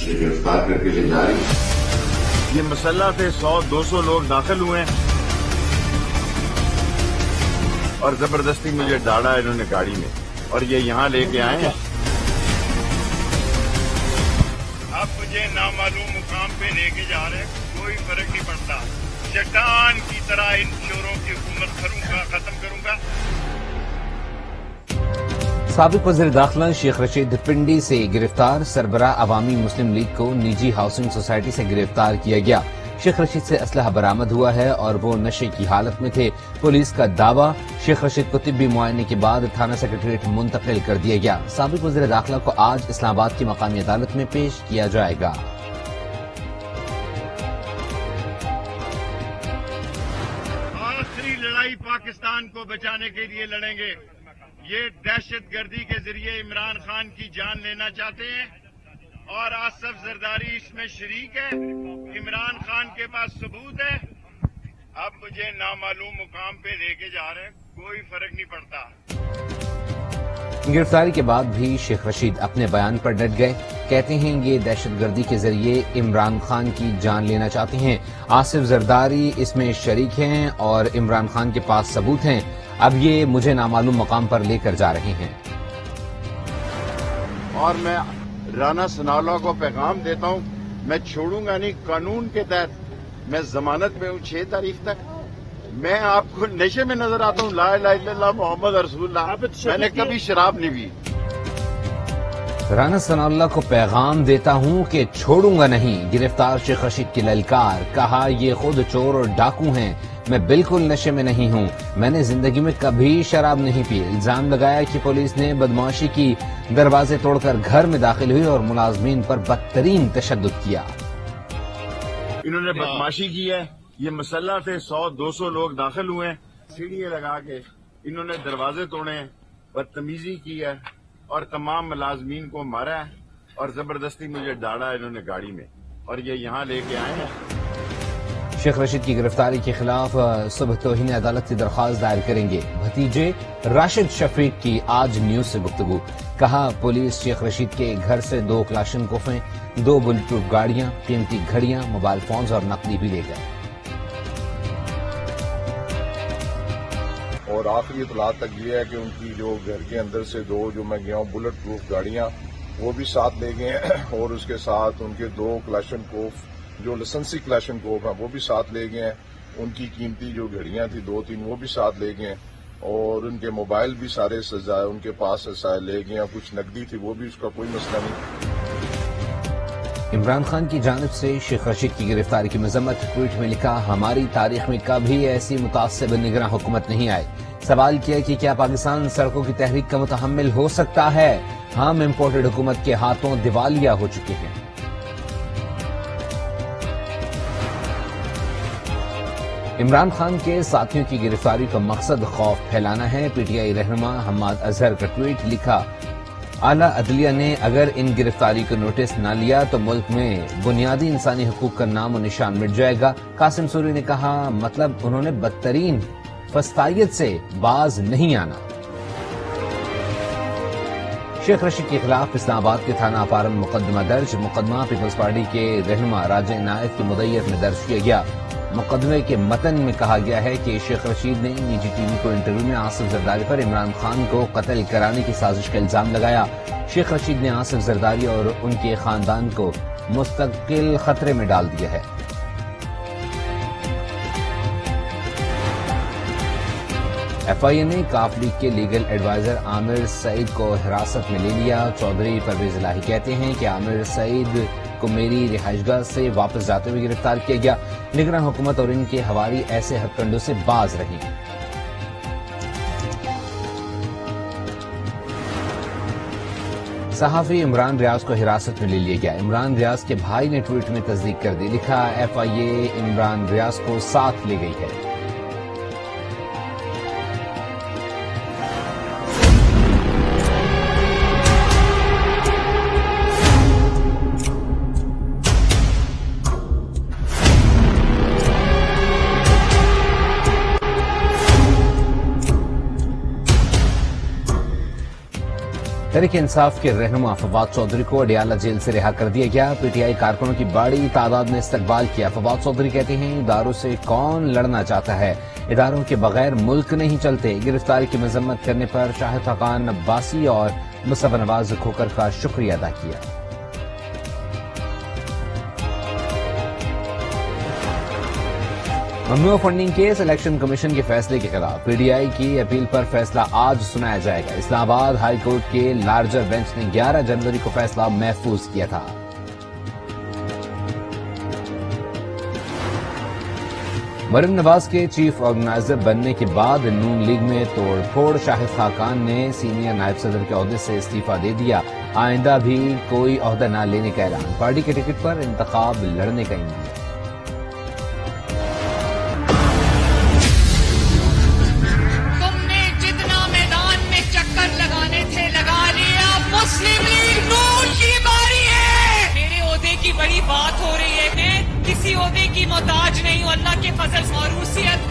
गिरफ्तार करके ले जा रही है। ये मसल्ला थे 100-200 लोग दाखिल हुए हैं और जबरदस्ती मुझे डाला इन्होंने गाड़ी में और ये यहाँ लेके आए हैं। अब मुझे नामालूम मुकाम पे लेके जा रहे हैं, कोई फर्क नहीं पड़ता। चट्टान की तरह इन चोरों की हुकूमत करूंगा, खत्म करूंगा। साबिक वज़ीर दाखिला शेख रशीद पिंडी से गिरफ्तार। सरबराह अवामी मुस्लिम लीग को निजी हाउसिंग सोसाइटी से गिरफ्तार किया गया। शेख रशीद से असलहा बरामद हुआ है और वो नशे की हालत में थे। पुलिस का दावा, शेख रशीद को तिब्बी मुआयने के बाद थाना सेक्रेटरीट मुंतकिल कर दिया गया। साबिक वज़ीर दाखिला को आज इस्लामाबाद की मकामी अदालत में पेश किया जाएगा। आखिरी लड़ाई पाकिस्तान को बचाने के लिए लड़ेंगे। ये दहशतगर्दी के जरिए इमरान खान की जान लेना चाहते हैं और आसिफ जरदारी इसमें शरीक है। इमरान खान के पास सबूत है। अब मुझे नामालूम मुकाम पे लेके जा रहे हैं, कोई फर्क नहीं पड़ता। गिरफ्तारी के बाद भी शेख रशीद अपने बयान पर डट गए। कहते हैं ये दहशतगर्दी के जरिए इमरान खान की जान लेना चाहते हैं। आसिफ जरदारी इसमें शरीक हैं और इमरान खान के पास सबूत हैं। अब ये मुझे नामालूम मकाम पर लेकर जा रहे हैं। और मैं राना सनाउल्लाह को पैगाम देता हूं, मैं छोड़ूंगा नहीं। कानून के तहत मैं जमानत में हूं 6 तारीख तक। मैं आपको नशे में नजर आता हूं। ला इलाहा इल्लल्लाह मोहम्मद रसूलुल्लाह। मैंने कभी शराब नहीं पी। राना सनाउल्लाह को पैगाम देता हूं कि छोड़ूंगा नहीं। गिरफ्तार शेख रशीद की ललकार। कहा ये खुद चोर और डाकू हैं, मैं बिल्कुल नशे में नहीं हूं। मैंने जिंदगी में कभी शराब नहीं पी। इल्जाम लगाया कि पुलिस ने बदमाशी की, दरवाजे तोड़कर घर में दाखिल हुई और मुलाजमीन पर बदतरीन तशद्दुद किया। इन्होंने बदमाशी की है। ये मसल्ला थे 100-200 लोग दाखिल हुए हैं। सीढ़ियां लगा के इन्होंने दरवाजे तोड़े हैं, बदतमीजी की है और तमाम मुलाजमीन को मारा है और जबरदस्ती मुझे डाला इन्होंने गाड़ी में और ये यहाँ लेके आए हैं। शेख रशीद की गिरफ्तारी के खिलाफ सुबह तौहीन अदालत की दरख्वास्त दायर करेंगे। भतीजे राशिद शफीक की आज न्यूज से गुफ्तगू। कहा पुलिस शेख रशीद के घर से 2 क्लाशनकोफें, 2 बुलेट प्रूफ गाड़ियां, कीमती घड़ियां, मोबाइल फोन्स और नकदी भी ले गए। और आखिरी इतला तक ये है कि उनकी जो घर के अंदर से 2 जो मैं गया हूँ बुलेट प्रूफ गाड़ियां वो भी साथ ले गए हैं और उसके साथ उनके 2 क्लाशनकोफ जो लाइसेंसी क्लाशनकोफ हैं वो भी साथ ले गए हैं। उनकी कीमती जो घड़ियां थी 2-3 वो भी साथ ले गए और उनके मोबाइल भी सारे उनके पास ले गए। कुछ नकदी थी वो भी, उसका कोई मसला नहीं। इमरान खान की जानिब से शेख रशीद की गिरफ्तारी की मजम्मत। ट्वीट में लिखा, हमारी तारीख में कभी ऐसी मुतासिब निगरां हुकूमत नहीं आई। सवाल किया कि क्या पाकिस्तान सड़कों की तहरीक का मुतहम्मिल हो सकता है? हम इम्पोर्टेड हुकूमत के हाथों दिवालिया हो चुके हैं। इमरान खान के साथियों की गिरफ्तारी का मकसद खौफ फैलाना है। पीटीआई रहनुमा हम्माद अजहर का ट्वीट। लिखा, आला अदलिया ने अगर इन गिरफ्तारी को नोटिस न लिया तो मुल्क में बुनियादी इंसानी हुकूक का नाम और निशान मिट जाएगा। कासिम सूरी ने कहा, मतलब उन्होंने बदतरीन फस्तायत से बाज नहीं आना। शेख रशीद के खिलाफ इस्लामाबाद के थाना अपारा में मुकदमा दर्ज। मुकदमा पीपल्स पार्टी के रहनुमा राजा इनायत की मुदैयत में दर्ज किया गया। मुकदमे के मतन में कहा गया है कि शेख रशीद ने निजी टीवी को इंटरव्यू में आसिफ जरदारी पर इमरान खान को कत्ल कराने की साजिश का इल्जाम लगाया। शेख रशीद ने आसिफ जरदारी और उनके खानदान को मुस्तकिल खतरे में डाल दिया है। एफआईए ने काफ लीग के लीगल एडवाइजर आमिर सईद को हिरासत में ले लिया। चौधरी परवेज इलाही कहते हैं कि आमिर सईद को मेरी रिहाइशगाह से वापस जाते हुए गिरफ्तार किया गया। निगरान हुकूमत और इनके हवारी ऐसे हथकंडों से बाज रहे। सहाफी इमरान रियाज को हिरासत में ले लिया गया। इमरान रियाज के भाई ने ट्वीट में तस्दीक कर दी। लिखा, एफआईए इमरान रियाज को साथ ले गई है। تحریک انصاف کے رہنما فواد چودھری کو اڈیالہ جیل سے رہا کر دیا گیا. پی ٹی آئی کارکنوں کی بڑی تعداد نے استقبال کیا. فواد چودھری کہتے ہیں اداروں سے کون لڑنا چاہتا ہے, اداروں کے بغیر ملک نہیں چلتے. گرفتاری کی مذمت کرنے پر شاہد خاقان عباسی اور مصطفیٰ نواز کھوکر کا شکریہ ادا کیا. ممنوع فنڈنگ کیس الیکشن کمیشن کے فیصلے کے خلاف پی ڈی آئی کی اپیل پر فیصلہ آج سنایا جائے گا. اسلام آباد ہائی کورٹ کے لارجر بینچ نے 11 جنوری کو فیصلہ محفوظ کیا تھا. مریم نواز کے چیف آرگنائزر بننے کے بعد نون لیگ میں توڑ پھوڑ. شاہد خاقان نے سینئر نائب صدر کے عہدے سے استعفی دے دیا. آئندہ بھی کوئی عہدہ نہ لینے کا اعلان. پارٹی کے ٹکٹ پر انتخاب لڑنے کا امکان. مسلم لیگ نون کی باری ہے. میرے عہدے کی بڑی بات ہو رہی ہے. میں کسی عہدے کی محتاج نہیں ہوں. اللہ کے فضل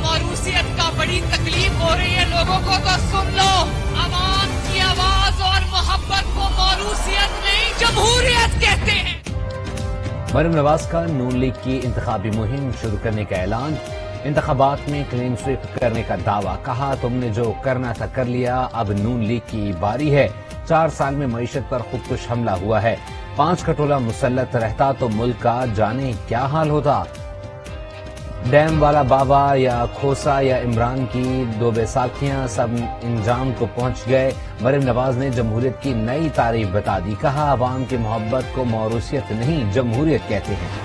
موروثیت کا بڑی تکلیف ہو رہی ہے لوگوں کو, تو سن لو. عوام کی آواز اور محبت کو موروثیت نہیں جمہوریت کہتے ہیں. مریم نواز کا نون لیگ کی انتخابی مہم شروع کرنے کا اعلان. انتخابات میں کلین سویپ کرنے کا دعویٰ. کہا تم نے جو کرنا تھا کر لیا, اب نون لیگ کی باری ہے. 4 سال میں معیشت پر خودکش حملہ ہوا ہے. 5 کٹولہ مسلط رہتا تو ملک کا جانے کیا حال ہوتا. ڈیم والا بابا یا کھوسا یا عمران کی 2 بیساکھیاں سب انجام کو پہنچ گئے. مریم نواز نے جمہوریت کی نئی تعریف بتا دی. کہا عوام کی محبت کو موروثیت نہیں جمہوریت کہتے ہیں.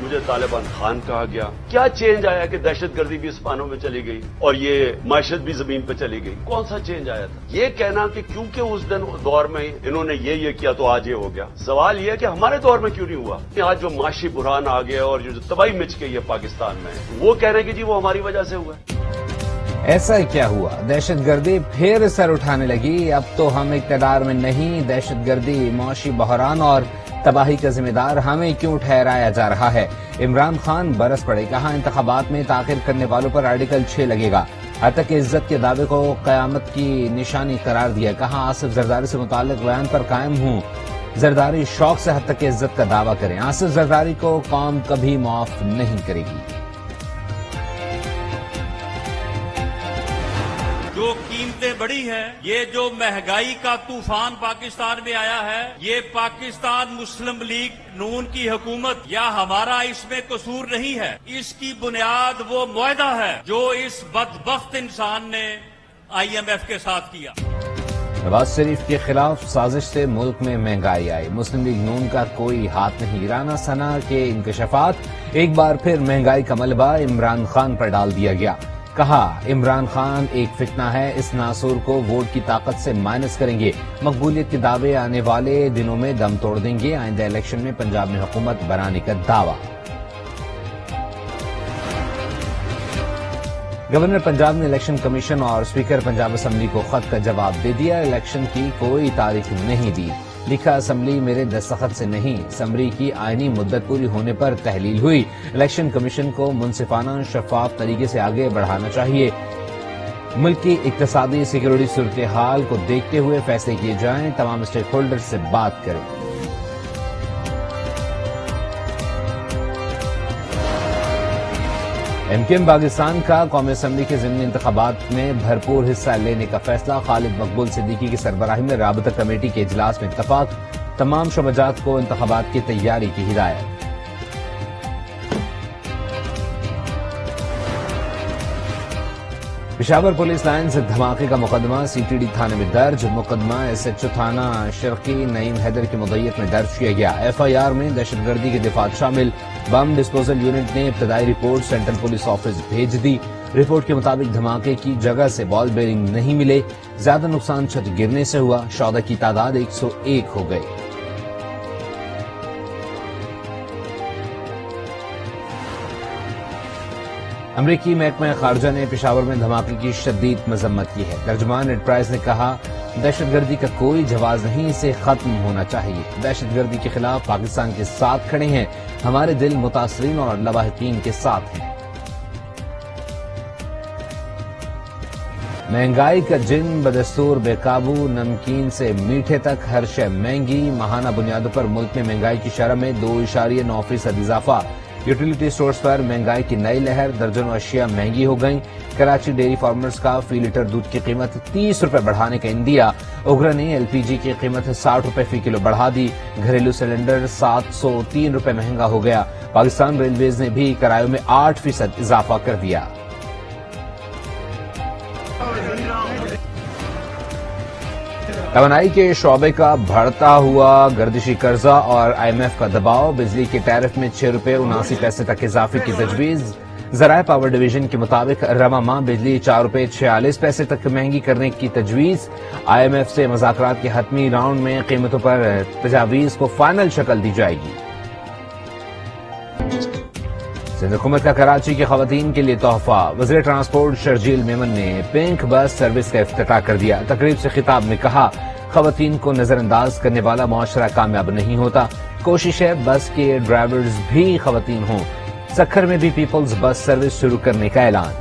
مجھے طالبان خان کہا گیا. کیا چینج آیا کہ دہشت گردی بھی اسپانوں میں چلی گئی اور یہ معیشت بھی زمین پہ چلی گئی؟ کون سا چینج آیا تھا؟ یہ کہنا کہ کیونکہ اس دور میں انہوں نے یہ کیا تو آج یہ ہو گیا. سوال یہ ہے کہ ہمارے دور میں کیوں نہیں ہوا؟ آج جو معاشی بحران آ گیا اور جو تباہی مچ گئی ہے پاکستان میں, وہ کہہ رہے ہیں کہ جی وہ ہماری وجہ سے ہوا. ایسا کیا ہوا؟ دہشت گردی پھر سر اٹھانے لگی. اب تو ہم اقتدار میں نہیں. دہشت گردی, معاشی بحران اور تباہی کا ذمہ دار ہمیں کیوں ٹھہرایا جا رہا ہے؟ عمران خان برس پڑے. کہا انتخابات میں تاخیر کرنے والوں پر آرٹیکل 6 لگے گا. حد تک عزت کے دعوے کو قیامت کی نشانی قرار دیا. کہا آصف زرداری سے متعلق بیان پر قائم ہوں. زرداری شوق سے حد تک عزت کا دعویٰ کریں. آصف زرداری کو قوم کبھی معاف نہیں کرے گی. جو قیمتیں بڑھی ہیں, یہ جو مہنگائی کا طوفان پاکستان میں آیا ہے, یہ پاکستان مسلم لیگ نون کی حکومت یا ہمارا اس میں قصور نہیں ہے. اس کی بنیاد وہ معاہدہ ہے جو اس بدبخت انسان نے IMF کے ساتھ کیا. نواز شریف کے خلاف سازش سے ملک میں مہنگائی آئی. مسلم لیگ نون کا کوئی ہاتھ نہیں. رانا ثنا کے انکشافات. ایک بار پھر مہنگائی کا ملبہ عمران خان پر ڈال دیا گیا. کہا عمران خان ایک فتنہ ہے, اس ناصور کو ووٹ کی طاقت سے مائنس کریں گے. مقبولیت کے دعوے آنے والے دنوں میں دم توڑ دیں گے. آئندہ الیکشن میں پنجاب میں حکومت بنانے کا دعویٰ. گورنر پنجاب نے الیکشن کمیشن اور اسپیکر پنجاب اسمبلی کو خط کا جواب دے دیا. الیکشن کی کوئی تاریخ نہیں دی. لکھا اسمبلی میرے دستخط سے نہیں. اسمبلی کی آئینی مدت پوری ہونے پر تحلیل ہوئی. الیکشن کمیشن کو منصفانہ شفاف طریقے سے آگے بڑھانا چاہیے. ملک کی اقتصادی سیکورٹی صورتحال کو دیکھتے ہوئے فیصلے کیے جائیں. تمام اسٹیک ہولڈر سے بات کریں. MKM پاکستان کا قومی اسمبلی کے ضمنی انتخابات میں بھرپور حصہ لینے کا فیصلہ. خالد مقبول صدیقی کی سربراہی میں رابطہ کمیٹی کے اجلاس میں اتفاق. تمام شعبہ جات کو انتخابات کی تیاری کی ہدایت. پشاور پولیس لائن سے دھماکے کا مقدمہ CTD تھانے میں درج. مقدمہ SHO تھانہ شرقی نعیم حیدر کی مدعیت میں درج کیا گیا. FIR میں دہشت گردی کے دفعات شامل. بم ڈسپوزل یونٹ نے ابتدائی رپورٹ سینٹرل پولیس آفس بھیج دی. رپورٹ کے مطابق دھماکے کی جگہ سے بال بیرنگ نہیں ملے. زیادہ نقصان چھت گرنے سے ہوا. شہداء کی تعداد 101 ہو گئی. امریکی محکمہ خارجہ نے پشاور میں دھماکے کی شدید مذمت کی ہے. ترجمان ایڈ پرائس نے کہا دہشت گردی کا کوئی جواز نہیں, اسے ختم ہونا چاہیے. دہشت گردی کے خلاف پاکستان کے ساتھ کھڑے ہیں. ہمارے دل متاثرین اور لواحقین کے ساتھ ہیں. महंगाई का जिन बदस्तूर बेकाबू, नमकीन से मीठे तक हर शय महंगी। माहाना बुनियादों पर मुल्क में महंगाई की शरह में 2.9% इजाफा। यूटिलिटी स्टोर्स पर महंगाई की नई लहर, दर्जनों अशिया महंगी हो गईं। कराची डेयरी फार्मर्स का फी लीटर दूध की कीमत 30 रुपए बढ़ाने का इंदिया। उगरा ने एलपीजी की कीमत 60 रुपए फी किलो बढ़ा दी। घरेलू सिलेंडर 703 रुपए महंगा हो गया। पाकिस्तान रेलवेज ने भी किरायों में 8% इजाफा कर दिया। तवानाई के शोबे का बढ़ता हुआ गर्दिशी कर्जा और IMF का दबाव। बिजली के टैरिफ में 6 रुपए 79 पैसे तक इजाफे की तजवीज। ज़राए पावर डिवीजन के मुताबिक रवा माह बिजली 4 रुपए 46 पैसे तक महंगी करने की तजवीज। IMF से मुज़ाकरात के हतमी राउंड में कीमतों पर तजावीज को फाइनल शक्ल दी जाएगी। सिंध हुकूमत का कराची की खवातीन के लिए तोहफा। वज़ीर ट्रांसपोर्ट शर्जील मेमन ने पिंक बस सर्विस का इफ्तिताह कर दिया। तकरीब से खिताब में कहा, खवातीन को नजरअंदाज करने वाला मुआशरा कामयाब नहीं होता। कोशिश है बस के ड्राइवर्स भी खवातीन हों। सखर में भी पीपल्स बस सर्विस शुरू करने का ऐलान।